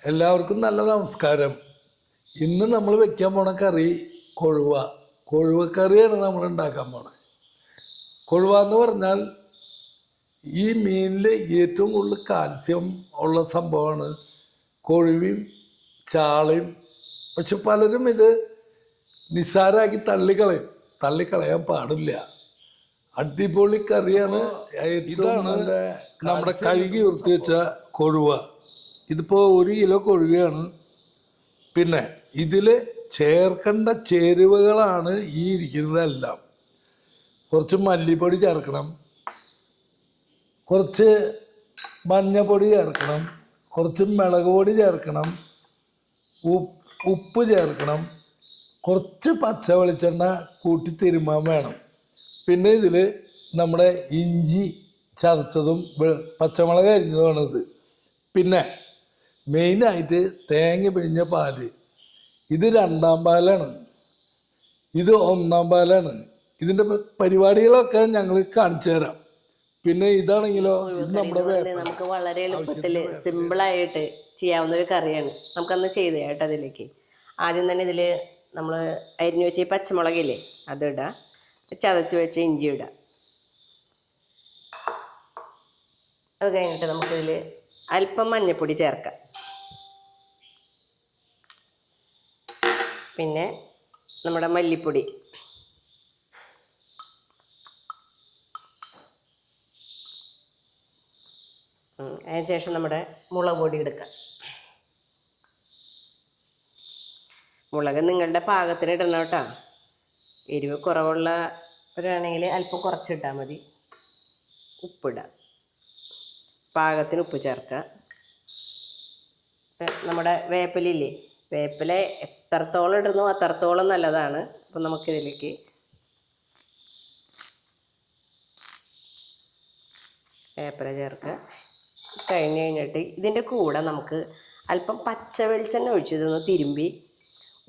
എല്ലാവർക്കും നല്ല നമസ്കാരം. ഇന്ന് നമ്മൾ വെക്കാൻ പോണ കറി കൊഴുവ. കൊഴുവ കറിയാണ് നമ്മൾ ഉണ്ടാക്കാൻ പോണത്. കൊഴുവ എന്ന് പറഞ്ഞാൽ ഈ മീനിൽ ഏറ്റവും കൂടുതൽ കാൽസ്യം ഉള്ള സംഭവമാണ് കൊഴുവയും ചാളയും. പക്ഷെ പലരും ഇത് നിസ്സാരാക്കി തള്ളിക്കളയാൻ പാടില്ല. അടിപൊളി കറിയാണ്. ഇതാണ് നമ്മുടെ കഴുകി വൃത്തി വെച്ച കൊഴുവ. ഇതിപ്പോൾ 1 കിലോ കൊഴുവയാണ്. പിന്നെ ഇതിൽ ചേർക്കേണ്ട ചേരുവകളാണ് ഈ ഇരിക്കുന്നതെല്ലാം. കുറച്ച് മല്ലിപ്പൊടി ചേർക്കണം, കുറച്ച് മഞ്ഞപ്പൊടി ചേർക്കണം, കുറച്ച് മുളക് പൊടി ചേർക്കണം, ഉപ്പ് ചേർക്കണം, കുറച്ച് പച്ച വെളിച്ചെണ്ണ കൂട്ടി തിരുമാൻ വേണം. പിന്നെ ഇതിൽ നമ്മുടെ ഇഞ്ചി ചതച്ചതും പച്ചമുളക് അരിഞ്ഞതുമാണിത്. പിന്നെ മെയിനായിട്ട് തേങ്ങ പിഴിഞ്ഞ പാല്. ഇത് 2-ാം പാലാണ്, ഇത് 1-ാം പാലാണ്. ഇതിൻ്റെ പരിപാടികളൊക്കെ ഞങ്ങൾ കാണിച്ചു തരാം. പിന്നെ ഇതാണെങ്കിലോ ഇത് നമ്മുടെ നമുക്ക് വളരെ എളുപ്പത്തിൽ സിമ്പിളായിട്ട് ചെയ്യാവുന്ന ഒരു കറിയാണ്. നമുക്കന്ന് ചെയ്ത് കേട്ടോ. അതിലേക്ക് ആദ്യം തന്നെ ഇതിൽ നമ്മൾ അരിഞ്ഞു വെച്ച ഈ പച്ചമുളകില്ലേ അതിടുക, ചതച്ച് വെച്ച ഇഞ്ചി ഇടുക. അത് കഴിഞ്ഞിട്ട് നമുക്കിതിൽ അല്പം മഞ്ഞൾപ്പൊടി ചേർക്കാം. പിന്നെ നമ്മുടെ മല്ലിപ്പൊടി, അതിനുശേഷം നമ്മുടെ മുളക് പൊടി എടുക്കാം. മുളക് നിങ്ങളുടെ പാകത്തിന് ഇടണം കേട്ടോ. എരിവ് കുറവുള്ളവരാണെങ്കിൽ അല്പം കുറച്ചിട്ടാൽ മതി. ഉപ്പിടാം, പാകത്തിന് ഉപ്പ് ചേർക്കുക. നമ്മുടെ വേപ്പിലയില്ലേ, വേപ്പില എത്രത്തോളം ഇടുന്നു അത്രത്തോളം നല്ലതാണ്. അപ്പം നമുക്കിതിലേക്ക് വേപ്പില ചേർക്കുക. കഴിഞ്ഞിട്ട് ഇതിൻ്റെ കൂടെ നമുക്ക് അല്പം പച്ച വെളിച്ചെണ്ണ ഒഴിച്ച് ഇതൊന്ന് തിരുമ്പി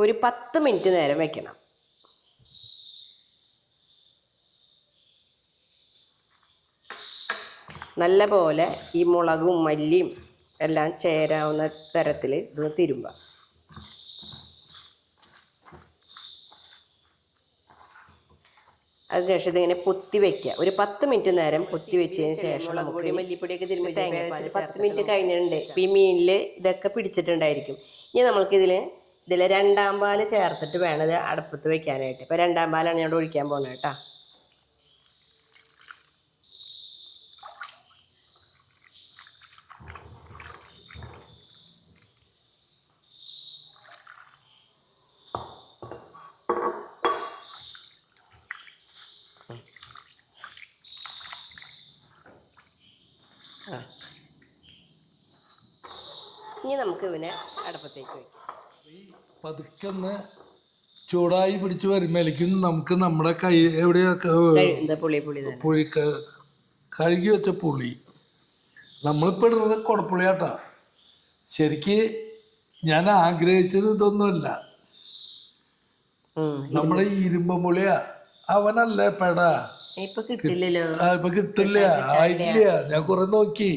ഒരു 10 മിനിറ്റ് നേരം വെക്കണം. നല്ല പോലെ ഈ മുളകും മല്ലിയും എല്ലാം ചേരാവുന്ന തരത്തിൽ ഇതൊന്ന് തിരുമ്പുക. അതിനുശേഷം ഇതിങ്ങനെ പൊത്തി വെക്കുക. ഒരു 10 മിനിറ്റ് നേരം പൊത്തി വെച്ചതിന് ശേഷം നമുക്ക് മല്ലിപ്പൊടിയൊക്കെ തിരുമ്പി തേങ്ങ 10 മിനിറ്റ് കഴിഞ്ഞിട്ടുണ്ട്. ഇപ്പം ഈ മീനിൽ ഇതൊക്കെ പിടിച്ചിട്ടുണ്ടായിരിക്കും. ഇനി നമുക്കിതിൽ 2-ാം പാല് ചേർത്തിട്ട് വേണം ഇത് അടുപ്പത്ത് വെക്കാനായിട്ട്. ഇപ്പം 2-ാം പാലാണ് ഞാൻ ഒഴിക്കാൻ പോകുന്നത് കേട്ടോ. ഇനി നമുക്ക് ഇതിനെ അടുപ്പത്തേക്ക് വയ്ക്കാം. പതുക്കെ ചൂടായി പിടിച്ച് വരുമ്പോഴേക്കും നമുക്ക് നമ്മുടെ കൈ എവിടെയൊക്കെ പുളി കഴുകി വെച്ച പുളി നമ്മളിപ്പോൾ ഇടുന്നത് കുടപ്പുളിയാട്ടാ. ശരിക്ക് ഞാൻ ആഗ്രഹിച്ചത് ഇതൊന്നുമല്ല, നമ്മുടെ ഇരുമ്പുളിയാ. അവനല്ലേ പെടാ, ഇപ്പൊ കിട്ടില്ലല്ലോ. ഇപ്പൊ കിട്ടില്ല, ആയിട്ടില്ല. ഞാൻ കുറെ നോക്കി.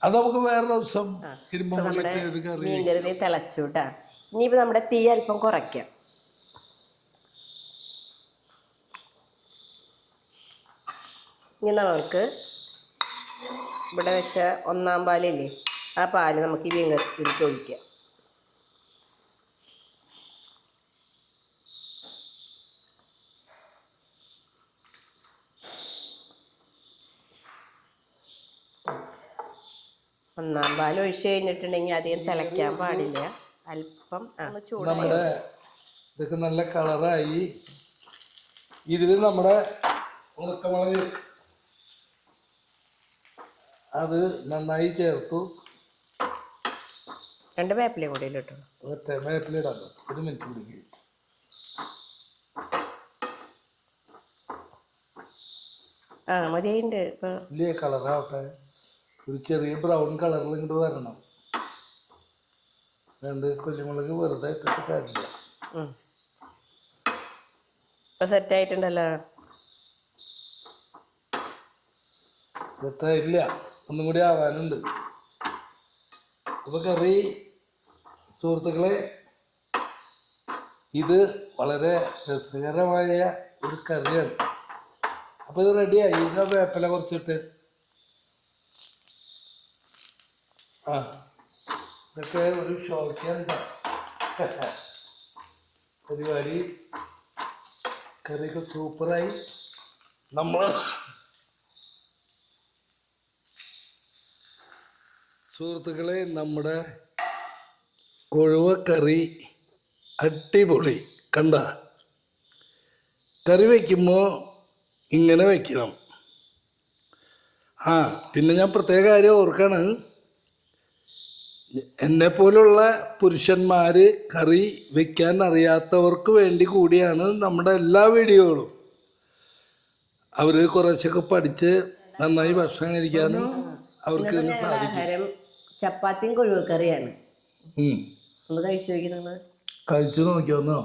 അത് നമുക്ക് വേറെ ദിവസം മീൻകറി തിളച്ചു കേട്ടാ. ഇനിയിപ്പോൾ നമ്മുടെ തീ അല്പം കുറയ്ക്കാം. ഇനി നമുക്ക് ഇവിടെ വെച്ച 1-ാം പാലില്ലേ, ആ പാല് നമുക്ക് ഈ മീൻകറിക്ക് ഒഴിക്കാം. ഒന്നാം പാൽ ഒഴിച്ച് കഴിഞ്ഞിട്ടുണ്ടെങ്കിൽ അധികം തിളയ്ക്കാൻ പാടില്ല. അല്പം നമ്മുടെ ഇതൊക്കെ നല്ല കളറായി. ഇതിൽ നമ്മുടെ ഉണക്കമുളക് അത് നന്നായി ചേർത്തു. 2 വേപ്പില കൂടി ഇട്ടു. വേപ്പില ഇടാം. 1 മിനിറ്റ് പിടിക്കും. മതിയുണ്ട്. ഇല്ലേ, കളറാവട്ടെ. ഒരു ചെറിയ ബ്രൗൺ കളറിൽ ഇങ്ങോട്ട് വരണം. 2 കുരുമുളക് വെറുതെ ഇട്ടിട്ട് കാര്യമില്ല. ഇപ്പൊ സെറ്റായിട്ടുണ്ടല്ലോ. സെറ്റായില്ല, ഒന്നും കൂടി ആവാനുണ്ട്. അപ്പോൾ കറി സുഹൃത്തുക്കളെ, ഇത് വളരെ രസകരമായ ഒരു കറിയാണ്. അപ്പോൾ ഇത് റെഡിയായി. ഇത് വേപ്പില കുറച്ചിട്ട് ഇതൊക്കെ ഒരു ഷോക്കാണ് പരിപാടി. കറിയൊക്കെ സൂപ്പറായി. നമ്മൾ സുഹൃത്തുക്കളെ, നമ്മുടെ കൊഴുവ കറി അടിപൊളി. കണ്ട, കറി വയ്ക്കുമ്പോൾ ഇങ്ങനെ വയ്ക്കണം. പിന്നെ ഞാൻ പ്രത്യേക കാര്യം ഓർക്കാണ്, എന്നെപ്പോലുള്ള പുരുഷന്മാർ കറി വയ്ക്കാൻ അറിയാത്തവർക്ക് വേണ്ടി കൂടിയാണ് നമ്മുടെ എല്ലാ വീഡിയോകളും. അവർ കുറച്ചൊക്കെ പഠിച്ച് നന്നായി ഭക്ഷണം കഴിക്കാനും അവർക്ക് സാധിക്കും. ചപ്പാത്തിയും കൊഴുവക്കറിയാണ്. ഒന്ന് കഴിച്ചു നോക്കി നിങ്ങൾ. കഴിച്ചു നോക്കിയോന്നോ?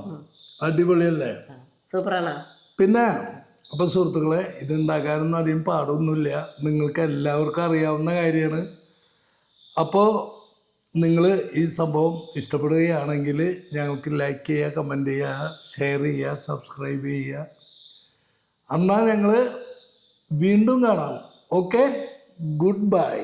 അടിപൊളിയല്ലേ? സൂപ്പറാണോ? പിന്നെ അപ്പം സുഹൃത്തുക്കളെ, ഇതുണ്ടാക്കാനൊന്നും അധികം പാടൊന്നുമില്ല. നിങ്ങൾക്ക് എല്ലാവർക്കും അറിയാവുന്ന കാര്യമാണ്. അപ്പോൾ നിങ്ങൾ ഈ സംഭവം ഇഷ്ടപ്പെടുകയാണെങ്കിൽ ഞങ്ങൾക്ക് ലൈക്ക് ചെയ്യുക, കമൻറ്റ് ചെയ്യുക, ഷെയർ ചെയ്യുക, സബ്സ്ക്രൈബ് ചെയ്യുക. എന്നാൽ ഞങ്ങൾ വീണ്ടും കാണാം. Okay, good bye.